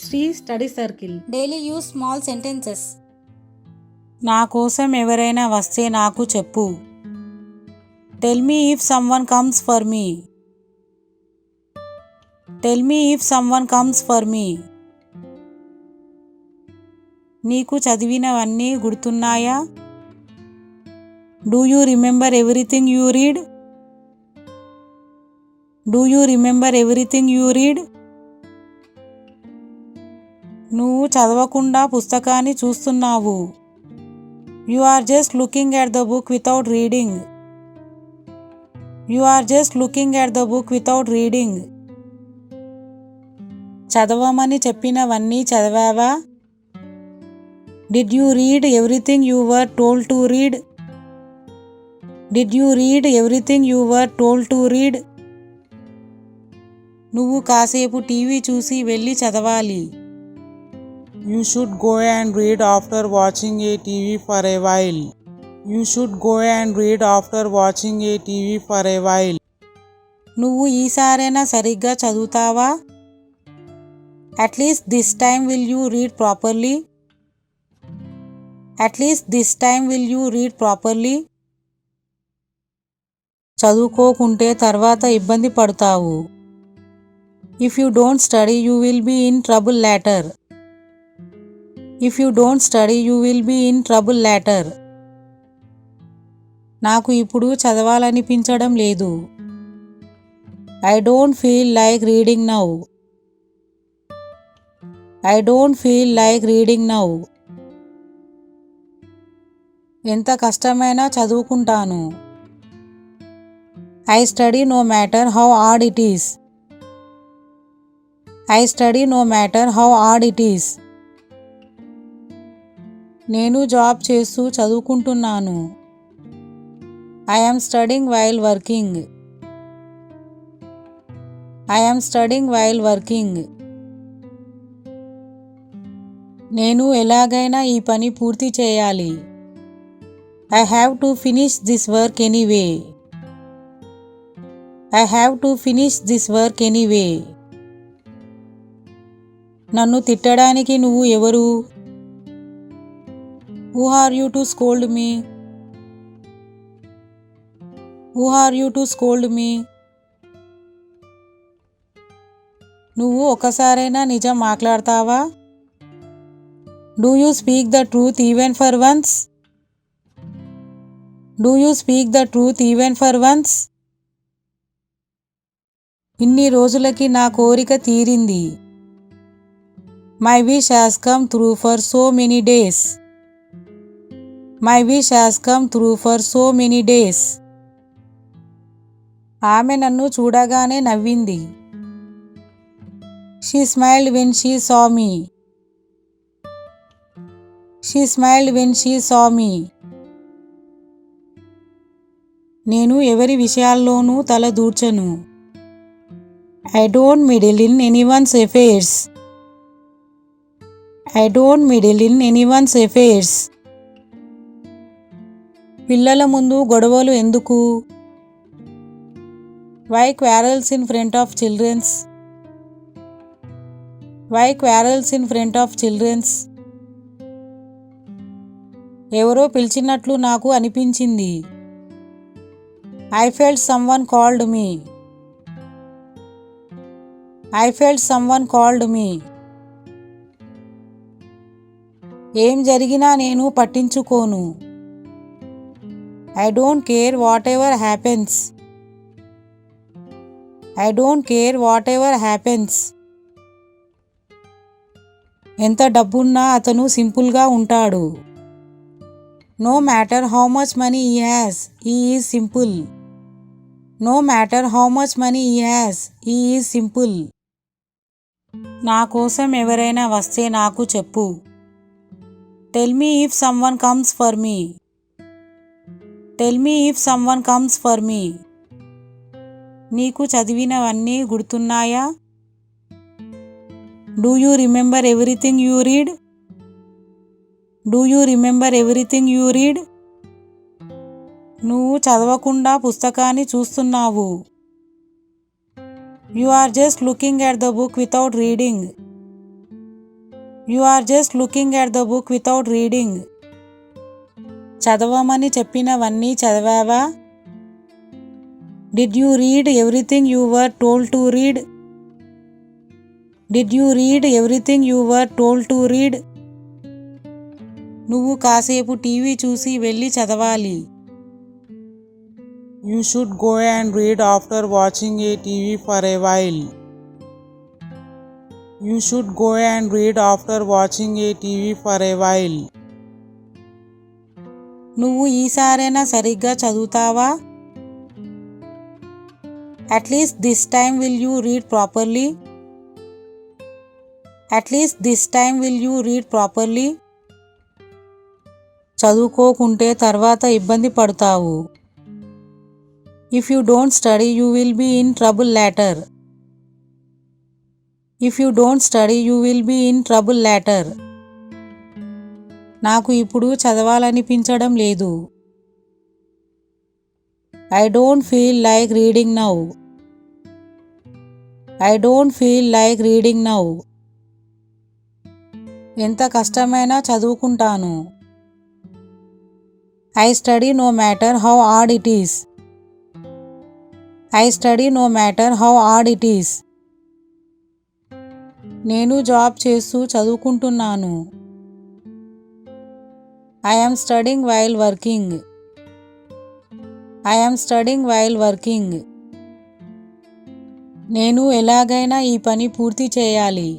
Shri study circle. Daily use small sentences. నా కోసం ఎవరైనా వస్తే నాకు చెప్పు. Tell me if someone comes for me. Tell me if someone comes for me. నీకు చదివినవన్నీ గుర్తున్నాయా? Do you remember everything you read? Do you remember everything you read? నువ్వు చదవకుండా పుస్తకాన్ని చూస్తున్నావు. You are just looking at the book without reading. You are just looking at the book without reading. చదవమని చెప్పినవన్నీ చదివావా? Did you read everything you were told to read? Did you read everything you were told to read? నువ్వు కాసేపు TV చూసి వెళ్ళి చదవాలి. You should go and read after watching a TV for a while. You should go and read after watching a TV for a while. నువ్వు ఈసారైనా సరిగ్గా చదువుతావా? At least this time will you read properly? At least this time will you read properly? చదువుకోకుంటే తర్వాత ఇబ్బంది పడతావు. If you don't study you will be in trouble later. If you don't study you will be in trouble later. నాకు ఇప్పుడు చదవాలనిపించడం లేదు. I don't feel like reading now. I don't feel like reading now. ఎంత కష్టమైనా చదువుకుంటాను. I study no matter how hard it is. I study no matter how hard it is. నేను job చేస్తూ చదువుకుంటున్నాను. I am studying while working. I am studying while working. నేను ఎలాగైనా ఈ పని పూర్తి చేయాలి. I have to finish this work anyway. I have to finish this work anyway. నన్ను తిట్టడానికి నువ్వు ఎవరు? Who are you to scold me? Who are you to scold me? నువ్వు ఒకసారైనా నిజం మాట్లాడతావా? Do you speak the truth even for once? Do you speak the truth even for once? ఇన్ని రోజులకి నా కోరిక తీరింది. My wish has come true for so many days. My wish has come true for so many days. ఆమె నన్ను చూడగానే నవ్వింది. She smiled when she saw me. She smiled when she saw me. నేను ఎవరి విషయాల్లోనూ తల దూర్చను. I don't meddle in anyone's affairs. I don't meddle in anyone's affairs. పిల్లల ముందు గొడవలు ఎందుకు? Why quarrels in front of children? Why quarrels in front of children? ఎవరో పిలిచినట్లు నాకు అనిపించింది. I felt someone called me. I felt someone called me. ఏం జరిగినా నేను పట్టించుకోను. I don't care whatever happens. I don't care whatever happens. ఎంత డబ్బున్నా అతను సింపుల్గా ఉంటాడు. No matter how much money he has, he is simple. No matter how much money he has, he is simple. నా కోసం ఎవరైనా వస్తే నాకు చెప్పు. Tell me if someone comes for me. Tell me if someone comes for me. నీకు చదివినవన్నీ గుర్తున్నాయా? Do you remember everything you read? Do you remember everything you read? నువ్వు చదవకుండా పుస్తకాన్ని చూస్తున్నావు. You are just looking at the book without reading. You are just looking at the book without reading. చదవమని చెప్పినవన్నీ చదివావా? Did you read everything you were told to read? Did you read everything you were told to read? నువ్వు కాసేపు TV చూసి వెళ్ళి చదవాలి. You should go and read after watching a TV for a while. You should go and read after watching a TV for a while. నువ్వు ఈసారైనా సరిగ్గా చదువుతావా? At least this time will you read properly? At least this time will you read properly? చదువుకోకుంటే తర్వాత ఇబ్బంది పడతావు. If you don't study you will be in trouble later. If you don't study you will be in trouble later. నాకు ఇప్పుడు చదవాలనిపించడం లేదు. I don't feel like reading now. I don't feel like reading now. ఎంత కష్టమైనా చదువుకుంటాను. I study no matter how hard it is. I study no matter how hard it is. నేను job చేస్తూ చదువుకుంటున్నాను. I am studying while working. I am studying while working. నేను ఎలాగైనా ఈ పని పూర్తి చేయాలి.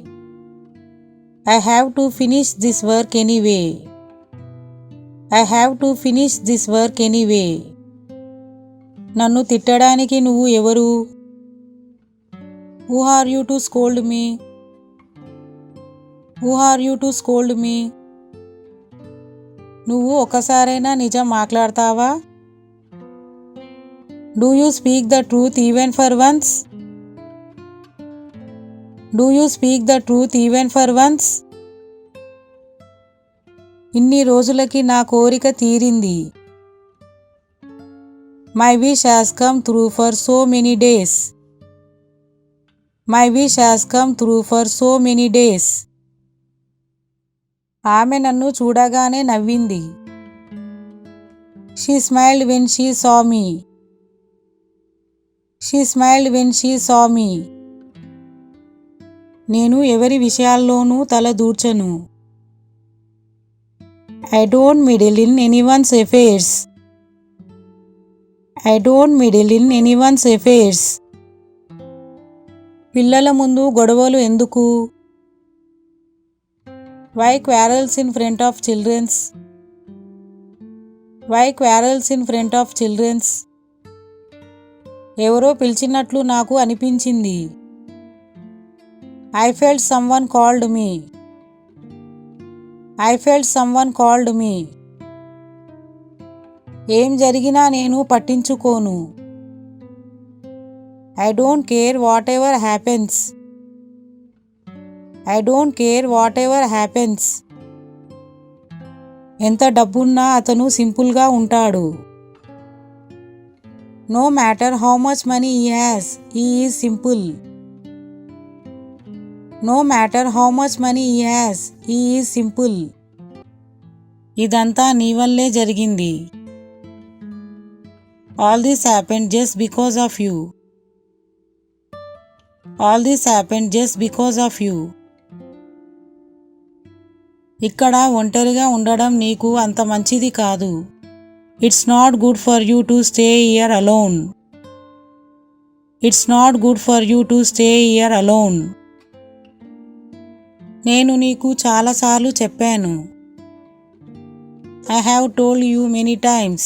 I have to finish this work anyway. I have to finish this work anyway. నన్ను తిట్టడానికి నువ్వు ఎవరు? Who are you to scold me? Who are you to scold me? నువ్వు ఒకసారైనా నిజం మాట్లాడతావా? Do you speak the truth even for once? Do you speak the truth even for once? ఇన్ని రోజులకి నా కోరిక తీరింది. My wish has come true for so many days. My wish has come true for so many days. ఆమె నన్ను చూడగానే నవ్వింది. She smiled when she saw me. She smiled when she saw me. నేను ఎవరి విషయాల్లోనూ తల దూర్చను. I don't meddle in anyone's affairs. I don't meddle in anyone's affairs. పిల్లల ముందు గొడవలు ఎందుకు? Why quarrels in front of children's? Why quarrels in front of children's? ఎవరో పిలిచినట్లు నాకు అనిపించింది. I felt someone called me. I felt someone called me. ఏం జరిగినా నేను పట్టించుకోను. I don't care whatever happens. I don't care whatever happens. ఎంత డబ్బున్నా అతను సింపుల్గా ఉంటాడు. No matter how much money he has, he is simple. No matter how much money he has, he is simple. ఇదంతా నీ వల్లే జరిగింది. All this happened just because of you. All this happened just because of you. ఇక్కడ ఒంటరిగా ఉండడం నీకు అంత మంచిది కాదు. It's not good for you to stay here alone. It's not good for you to stay here alone. నేను నీకు చాలాసార్లు చెప్పాను. I have told you many times.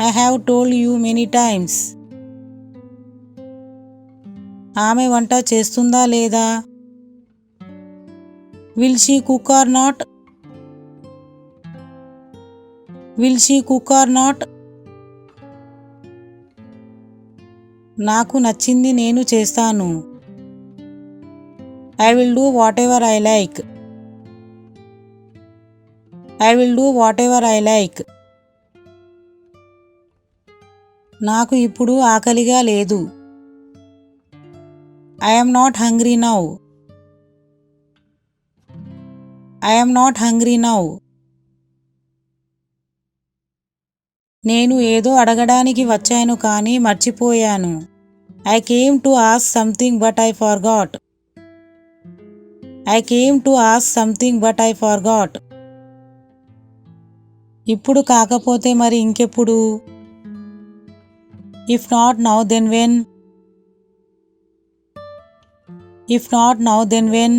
I have told you many times. ఆమె వంట చేస్తుందా లేదా? Will she cook or not? Will she cook or not? నాకు నచ్చింది నేను చేస్తాను. I will do whatever I like. I will do whatever I like. నాకు ఇప్పుడు ఆకలిగా లేదు. I am not hungry now. I am not hungry now. నేను ఏదో అడగడానికి వచ్చాను కానీ మర్చిపోయాను. I came to ask something but I forgot. I came to ask something but I forgot. ఇప్పుడు కాకపోతే మరి ఇంకెప్పుడు? If not now then when? If not now then when?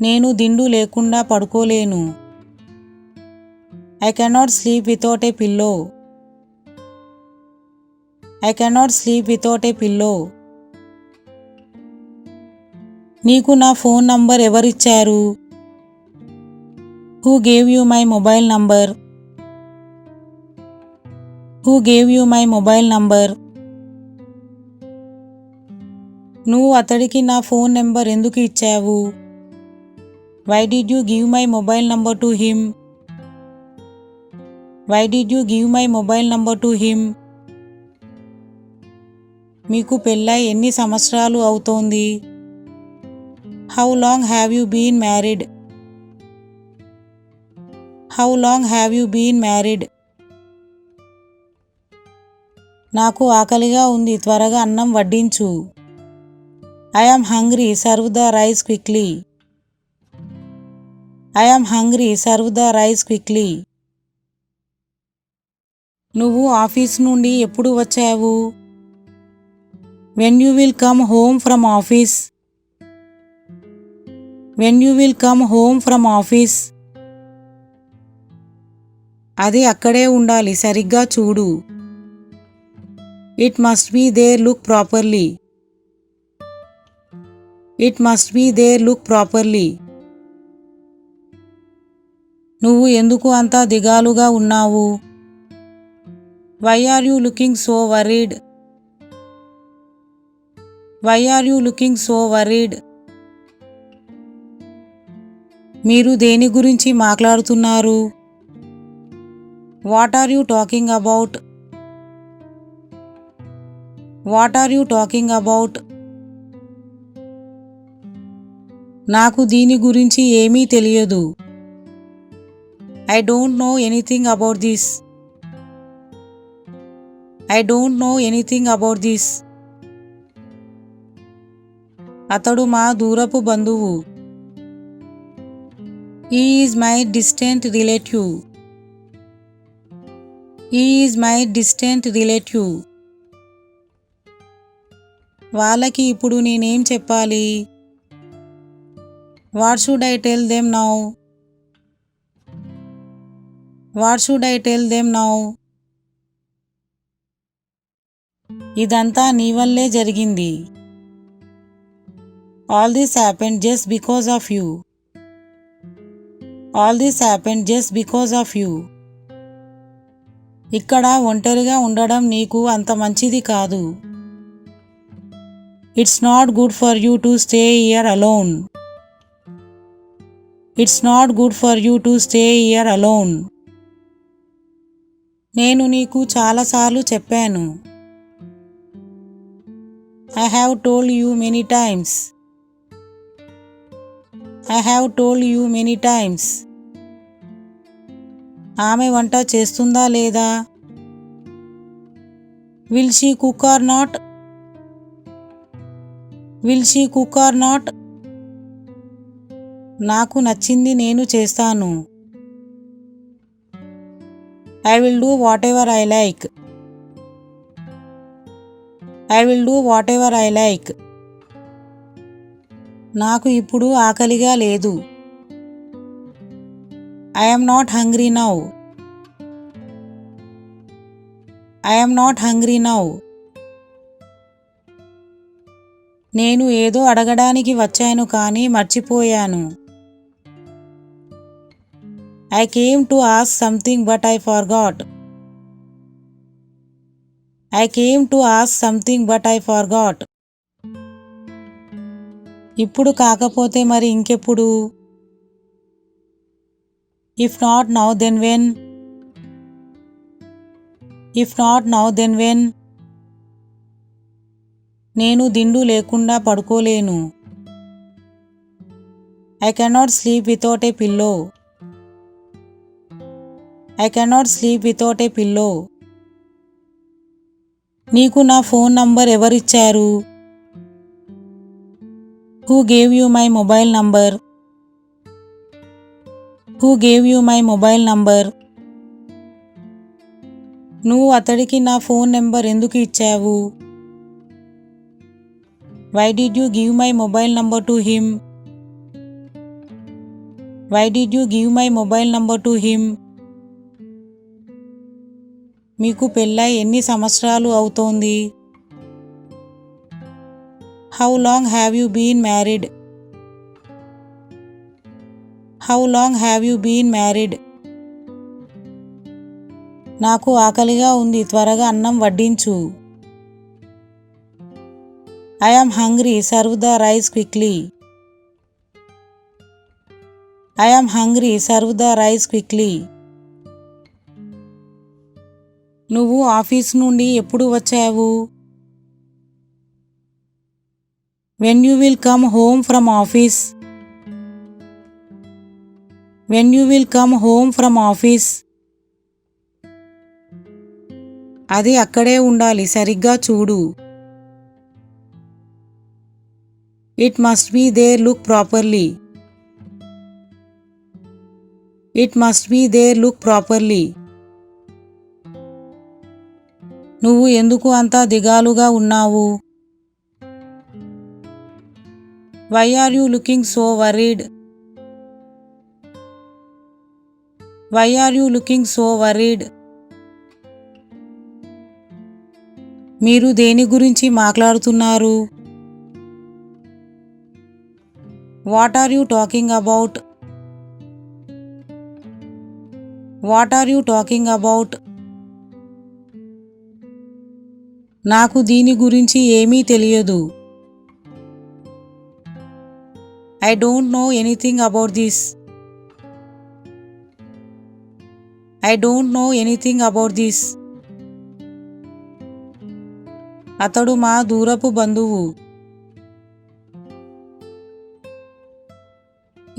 నేను దిండు లేకుండా పడుకోలేను. I cannot sleep without a pillow. I cannot sleep without a pillow. నీకు నా phone number ఎవరిచ్చారు? Who gave you my mobile number? Who gave you my mobile number? నువ్వు అతడికి నా phone number ఎందుకు ఇచ్చావు? Why did you give my mobile number to him? Why did you give my mobile number to him? మీకు పెళ్ళై ఎన్ని సంవత్సరాలు అవుతోంది? How long have you been married? How long have you been married? నాకు ఆకలిగా ఉంది, త్వరగా అన్నం వడ్డించు. I am hungry, serve the rice quickly. I am hungry, serve the rice quickly. నువ్వు ఆఫీస్ నుండి ఎప్పుడు వచ్చావు? When you will come home from office? When you will come home from office? అది అక్కడే ఉండాలి, సరిగ్గా చూడు. It must be there, look properly. It must be there, look properly. నువ్వు ఎందుకు అంత దిగాలుగా ఉన్నావు? Why are you looking so worried? Why are you looking so worried? మీరు దేని గురించి మాట్లాడుతున్నారు? What are you talking about? What are you talking about? నాకు దీని గురించి ఏమీ తెలియదు. I don't know anything about this. I don't know anything about this. అతడు మా దూరపు బంధువు. He is my distant relative. He is my distant relative. వాళ్ళకి ఇప్పుడు నేనేం చెప్పాలి? What should I tell them now? What should I tell them now? ఇదంతా నీ వల్లే జరిగింది. All this happened just because of you. All this happened just because of you. ఇక్కడ ఒంటరిగా ఉండడం నీకు అంత మంచిది కాదు. It's not good for you to stay here alone. It's not good for you to stay here alone. నేను నీకు చాలాసార్లు చెప్పాను. I have told you many times. I have told you many times. ఆమె వంట చేస్తుందా లేదా? Will she cook or not? Will she cook or not? నాకు నచ్చింది నేను చేస్తాను. I will do whatever I like. I will do whatever I like. నాకు ఇప్పుడు ఆకలిగా లేదు. I am not hungry now. I am not hungry now. నేను ఏదో అడగడానికి వచ్చాను కానీ మర్చిపోయాను. I came to ask something but I forgot. I came to ask something but I forgot. ఇప్పుడు కాకపోతే మరి ఇంకెప్పుడు? If not now then when? If not now then when? నేను దిండు లేకుండా పడుకోలేను. I cannot sleep without a pillow. I cannot sleep without a pillow. నీకు నా phone number ఎవరిచ్చారు? Who gave you my mobile number? Who gave you my mobile number? నువ్వు అతడికి నా phone number ఎందుకు ఇచ్చావు? Why did you give my mobile number to him? Why did you give my mobile number to him? మీకు పెళ్ళై ఎన్ని సంవత్సరాలు అవుతోంది? How long have you been married? How long have you been married? నాకు ఆకలిగా ఉంది, త్వరగా అన్నం వడ్డించు. I am hungry, serve the rice quickly. I am hungry, serve the rice quickly. నువ్వు ఆఫీస్ నుండి ఎప్పుడు వచ్చావు? When you will come home from office? When you will come home from office? అది అక్కడే ఉండాలి, సరిగ్గా చూడు. It must be there, look properly. It must be there, look properly. నువ్వు ఎందుకు అంత దిగాలుగా ఉన్నావు? Why are you looking so worried? Why are you looking so worried? మీరు దేని గురించి మాట్లాడుతున్నారు? What are you talking about? What are you talking about? నాకు దీని గురించి ఏమీ తెలియదు. I don't know anything about this. I don't know anything about this. అతడు మా దూరపు బంధువు.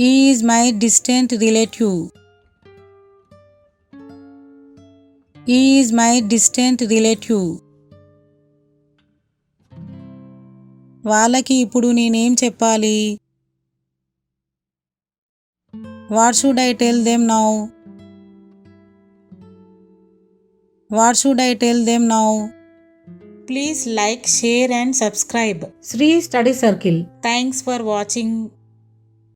He is my distant relative. He is my distant relative. వాళ్ళకి ఇప్పుడు నేనేం చెప్పాలి? What should I tell them now? What should I tell them now? Please like, share and subscribe. Sri Study Circle. Thanks for watching.